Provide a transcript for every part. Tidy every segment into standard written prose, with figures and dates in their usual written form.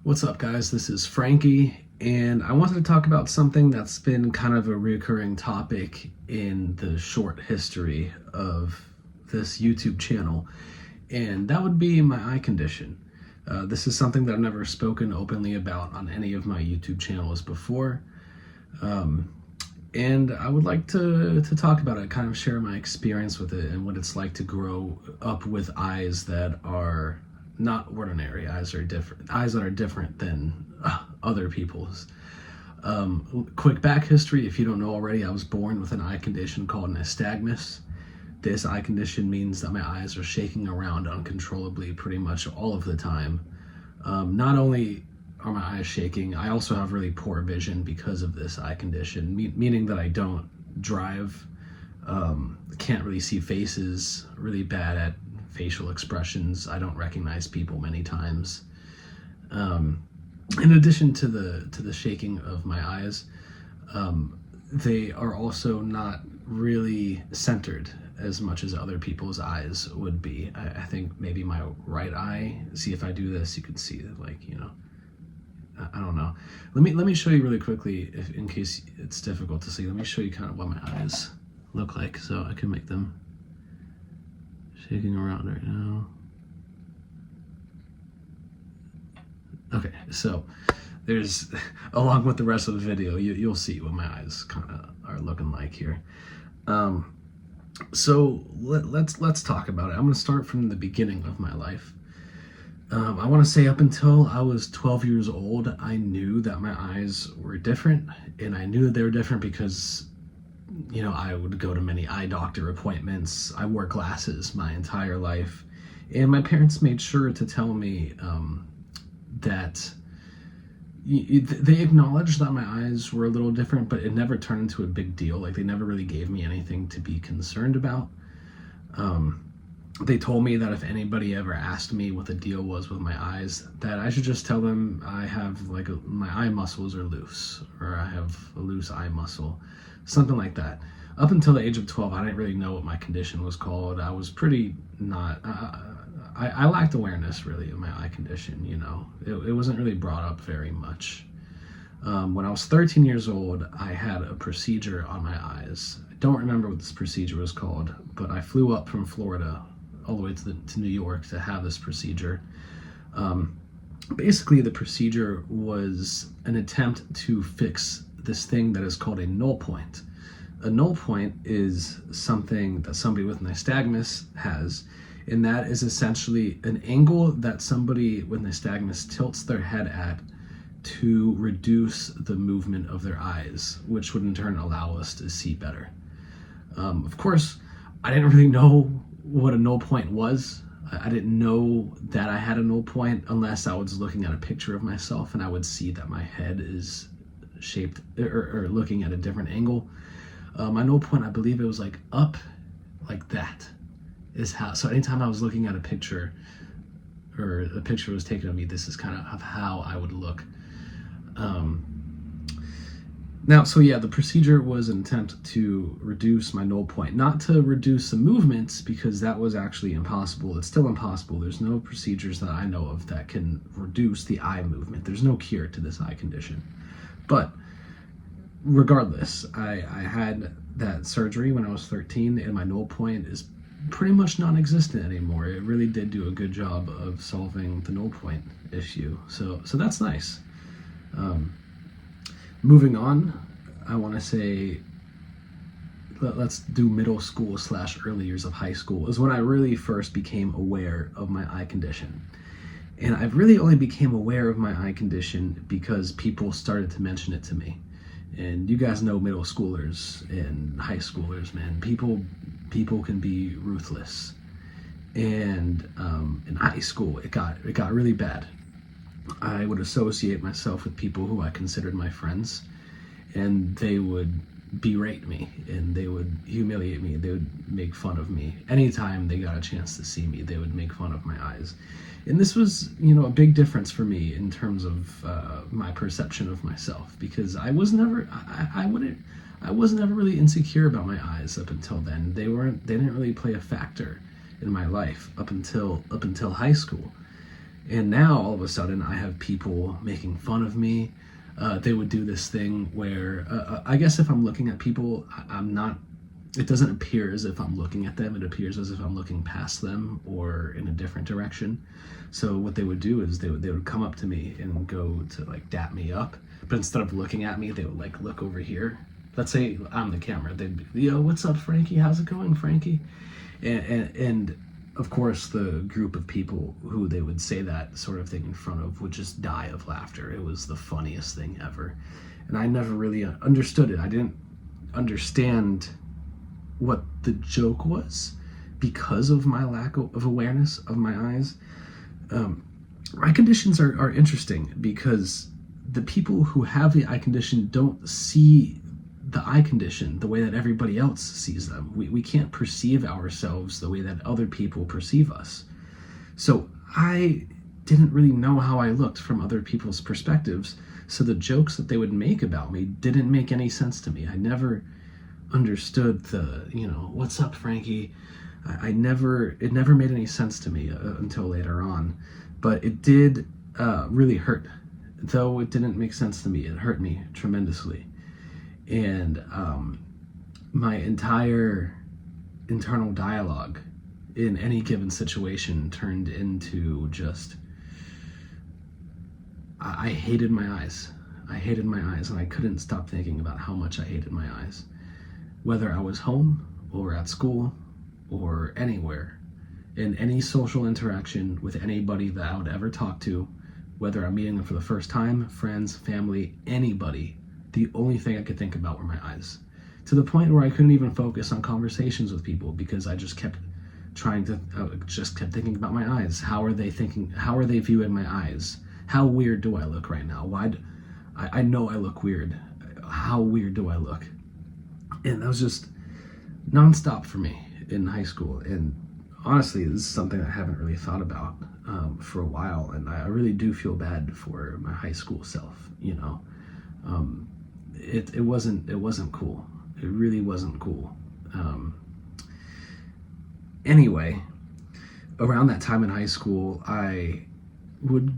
What's up, guys? This is Frankie, and I wanted to talk about something that's been kind of a recurring topic in the short history of this YouTube channel, and that would be my eye condition. This is something that I've never spoken openly about on any of my YouTube channels before, and I would like to talk about it, kind of share my experience with it and what it's like to grow up with eyes that are not ordinary. Eyes are different. Eyes that are different than other people's. Quick back history, if you don't know already, I was born with an eye condition called nystagmus. This eye condition means that my eyes are shaking around uncontrollably pretty much all of the time. Not only are my eyes shaking, I also have really poor vision because of this eye condition, meaning that I don't drive, can't really see faces, really bad at facial expressions. I don't recognize people many times. In addition to the shaking of my eyes, they are also not really centered as much as other people's eyes would be. I think maybe my right eye. See, if I do this, you can see that, I don't know. Let me show you really quickly, if in case it's difficult to see. Let me show you kind of what my eyes look like, so I can make them shaking around right now. Okay, so there's, along with the rest of the video, you'll see what my eyes kind of are looking like here. So let's talk about it. I'm going to start from the beginning of my life. I want to say up until I was 12 years old, I knew that my eyes were different, and I knew that they were different because I would go to many eye doctor appointments. I wore glasses my entire life, and my parents made sure to tell me that they acknowledged that my eyes were a little different, but it never turned into a big deal. Like, they never really gave me anything to be concerned about. They told me that if anybody ever asked me what the deal was with my eyes, that I should just tell them I have my eye muscles are loose, or I have a loose eye muscle, something like that. Up until the age of 12, I didn't really know what my condition was called. I was pretty not, I lacked awareness really of my eye condition. It wasn't really brought up very much. When I was 13 years old, I had a procedure on my eyes. I don't remember what this procedure was called, but I flew up from Florida all the way to New York to have this procedure. Basically, the procedure was an attempt to fix this thing that is called a null point. A null point is something that somebody with nystagmus has, and that is essentially an angle that somebody with nystagmus tilts their head at to reduce the movement of their eyes, which would in turn allow us to see better. Of course, I didn't really know what a null point was. I didn't know that I had a null point unless I was looking at a picture of myself and I would see that my head is shaped or looking at a different angle. My null point, I believe it was up like that is how. So anytime I was looking at a picture or a picture was taken of me, this is kind of how I would look. The procedure was an attempt to reduce my null point, not to reduce the movements, because that was actually impossible. It's still impossible. There's no procedures that I know of that can reduce the eye movement. There's no cure to this eye condition. But regardless, I had that surgery when I was 13, and my null point is pretty much non-existent anymore. It really did do a good job of solving the null point issue. So that's nice. Moving on, I want to say, let's do middle school / early years of high school is when I really first became aware of my eye condition. And I really only became aware of my eye condition because people started to mention it to me. And you guys know middle schoolers and high schoolers, man. People can be ruthless. And in high school, it got really bad. I would associate myself with people who I considered my friends, and they would berate me and they would humiliate me. They would make fun of me. Anytime they got a chance to see me, they would make fun of my eyes. And this was, a big difference for me in terms of my perception of myself, because I was never really insecure about my eyes up until then. They didn't really play a factor in my life up until high school. And now all of a sudden I have people making fun of me. They would do this thing where I guess if I'm looking at people, I'm not, it doesn't appear as if I'm looking at them. It appears as if I'm looking past them or in a different direction. So what they would do is they would come up to me and go to like dap me up. But instead of looking at me, they would like look over here. Let's say I'm the camera. They'd be, yo, what's up, Frankie? How's it going, Frankie? And of course, the group of people who they would say that sort of thing in front of would just die of laughter. It was the funniest thing ever. And I never really understood it. I didn't understand what the joke was because of my lack of awareness of my eyes. Eye conditions are interesting because the people who have the eye condition don't see the eye condition the way that everybody else sees them. We can't perceive ourselves the way that other people perceive us. So I didn't really know how I looked from other people's perspectives. So the jokes that they would make about me didn't make any sense to me. I never understood the, what's up, Frankie? It never made any sense to me until later on. But it did really hurt. Though it didn't make sense to me, it hurt me tremendously. And my entire internal dialogue in any given situation turned into just, I hated my eyes. I hated my eyes, and I couldn't stop thinking about how much I hated my eyes. Whether I was home or at school or anywhere, in any social interaction with anybody that I would ever talk to, whether I'm meeting them for the first time, friends, family, anybody, the only thing I could think about were my eyes. To the point where I couldn't even focus on conversations with people because I just kept kept thinking about my eyes. How are they thinking? How are they viewing my eyes? How weird do I look right now? I know I look weird. How weird do I look? And that was just nonstop for me in high school. And honestly, this is something I haven't really thought about for a while. And I really do feel bad for my high school self, It wasn't cool. It really wasn't cool. Anyway, around that time in high school, I would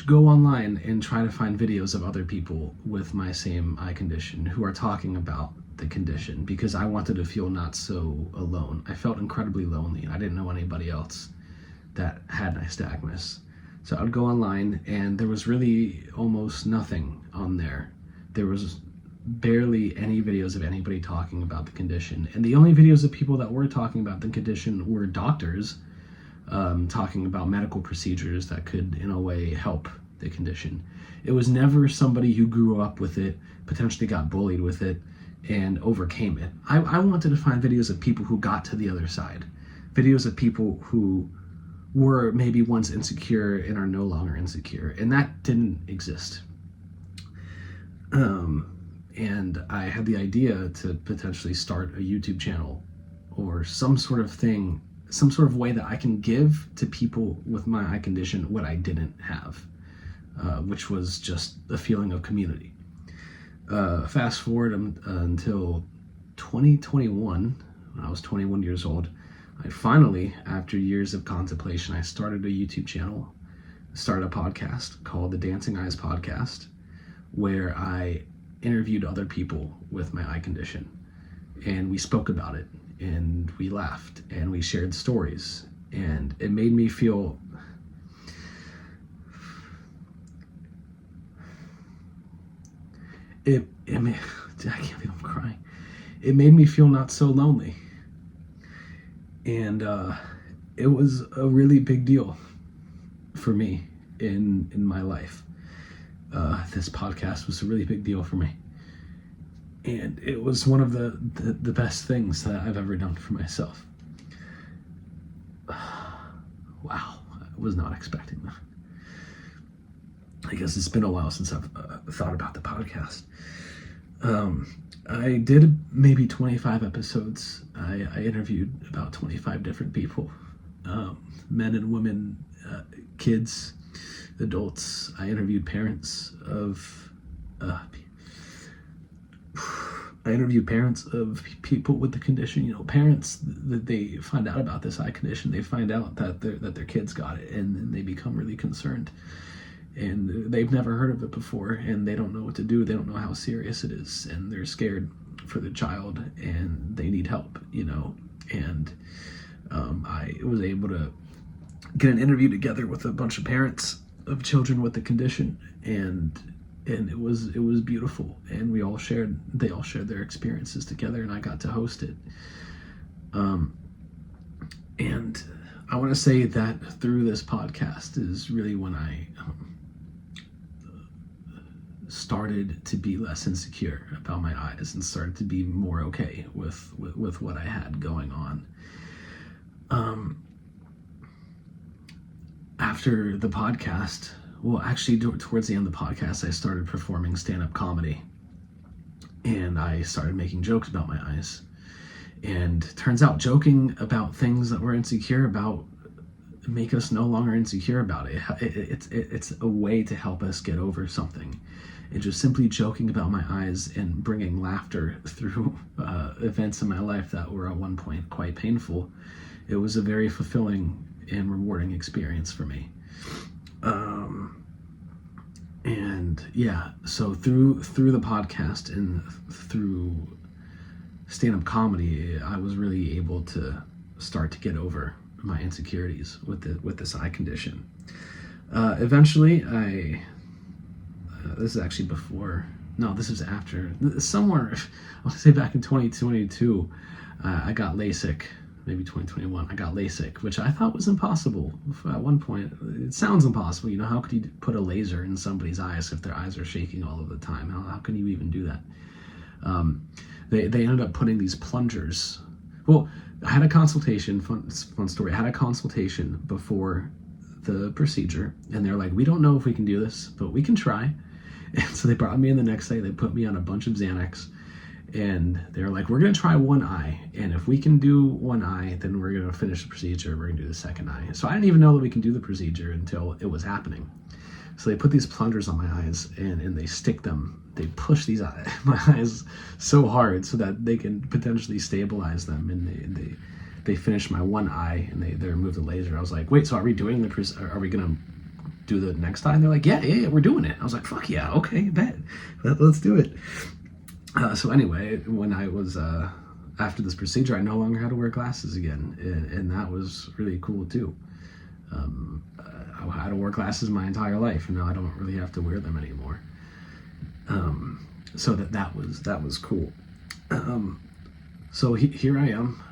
go online and try to find videos of other people with my same eye condition who are talking about the condition because I wanted to feel not so alone. I felt incredibly lonely and I didn't know anybody else that had nystagmus. So I'd go online and there was really almost nothing on there. There was barely any videos of anybody talking about the condition. And the only videos of people that were talking about the condition were doctors talking about medical procedures that could, in a way, help the condition. It was never somebody who grew up with it, potentially got bullied with it, and overcame it. I wanted to find videos of people who got to the other side. Videos of people who were maybe once insecure and are no longer insecure. And that didn't exist. And I had the idea to potentially start a YouTube channel or some sort of thing, some sort of way that I can give to people with my eye condition what I didn't have, which was just a feeling of community. Fast forward until 2021, when I was 21 years old, I finally, after years of contemplation, I started a YouTube channel, started a podcast called the Dancing Eyes Podcast, where I interviewed other people with my eye condition. And we spoke about it, and we laughed, and we shared stories. And it made me feel... I can't believe I'm crying. It made me feel not so lonely. And it was a really big deal for me in my life. This podcast was a really big deal for me. And it was one of the best things that I've ever done for myself. Wow, I was not expecting that. I guess it's been a while since I've thought about the podcast. I did maybe 25 episodes. I interviewed about 25 different people, men and women, kids, adults. I interviewed parents of I interviewed parents of people with the condition. Parents that they find out about this eye condition, they find out that their kids got it, and they become really concerned. And they've never heard of it before, and they don't know what to do. They don't know how serious it is, and they're scared for the child, and they need help. And I was able to get an interview together with a bunch of parents of children with the condition, and it was beautiful, and they all shared their experiences together, and I got to host it. And I want to say that through this podcast is really when I started to be less insecure about my eyes and started to be more okay with what I had going on. After the podcast, well, actually, towards the end of the podcast, I started performing stand-up comedy, and I started making jokes about my eyes. And turns out joking about things that we're insecure about make us no longer insecure about it. It's a way to help us get over something. And just simply joking about my eyes and bringing laughter through events in my life that were at one point quite painful, it was a very fulfilling and rewarding experience for me. And yeah, so through the podcast and through stand-up comedy, I was really able to start to get over my insecurities with this eye condition. Eventually, this is actually before, no, this is after, somewhere, I want to say back in 2022, I got LASIK. Maybe 2021, I got LASIK, which I thought was impossible. At one point, it sounds impossible. How could you put a laser in somebody's eyes if their eyes are shaking all of the time? How can you even do that? They ended up putting these plungers. Well, I had a consultation, fun story. I had a consultation before the procedure, and they're like, we don't know if we can do this, but we can try. And so they brought me in the next day. They put me on a bunch of Xanax. And they're like, we're going to try one eye. And if we can do one eye, then we're going to finish the procedure. We're going to do the second eye. So I didn't even know that we can do the procedure until it was happening. So they put these plungers on my eyes and they stick them. They push my eyes so hard so that they can potentially stabilize them. And they finish my one eye and they remove the laser. I was like, wait, so are we doing are we going to do the next eye? And they're like, yeah, we're doing it. I was like, fuck yeah, okay, bet. Let's do it. So anyway, when I was, after this procedure, I no longer had to wear glasses again, and that was really cool too. I had to wear glasses my entire life, and now I don't really have to wear them anymore. So that was cool. So here I am,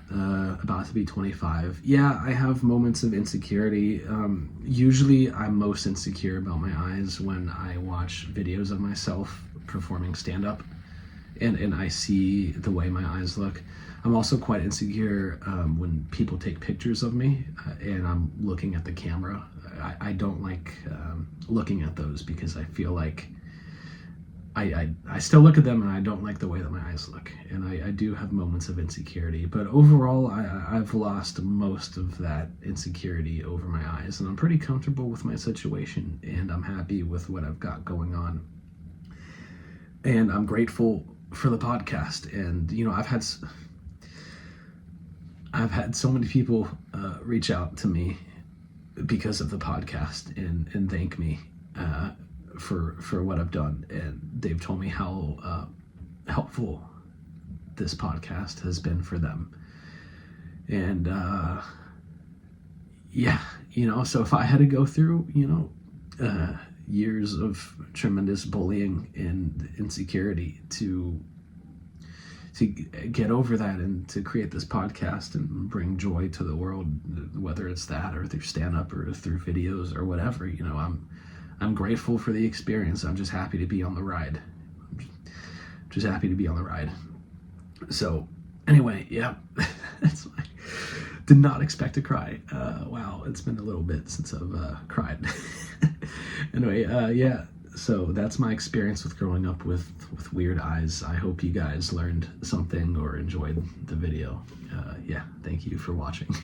about to be 25. Yeah, I have moments of insecurity. Usually I'm most insecure about my eyes when I watch videos of myself performing stand-up. And I see the way my eyes look. I'm also quite insecure when people take pictures of me and I'm looking at the camera. I don't like looking at those because I feel like I still look at them and I don't like the way that my eyes look. And I do have moments of insecurity. But overall, I've lost most of that insecurity over my eyes. And I'm pretty comfortable with my situation. And I'm happy with what I've got going on. And I'm grateful for the podcast. And I've had so many people reach out to me because of the podcast and thank me for what I've done, and they've told me how helpful this podcast has been for them. And so if I had to go through years of tremendous bullying and insecurity to get over that and to create this podcast and bring joy to the world, whether it's that or through stand-up or through videos or whatever, I'm grateful for the experience. I'm just happy to be on the ride. So anyway, yeah, that's why. Did not expect to cry. Wow, it's been a little bit since I've cried. Anyway, yeah, so that's my experience with growing up with weird eyes. I hope you guys learned something or enjoyed the video. Yeah, thank you for watching.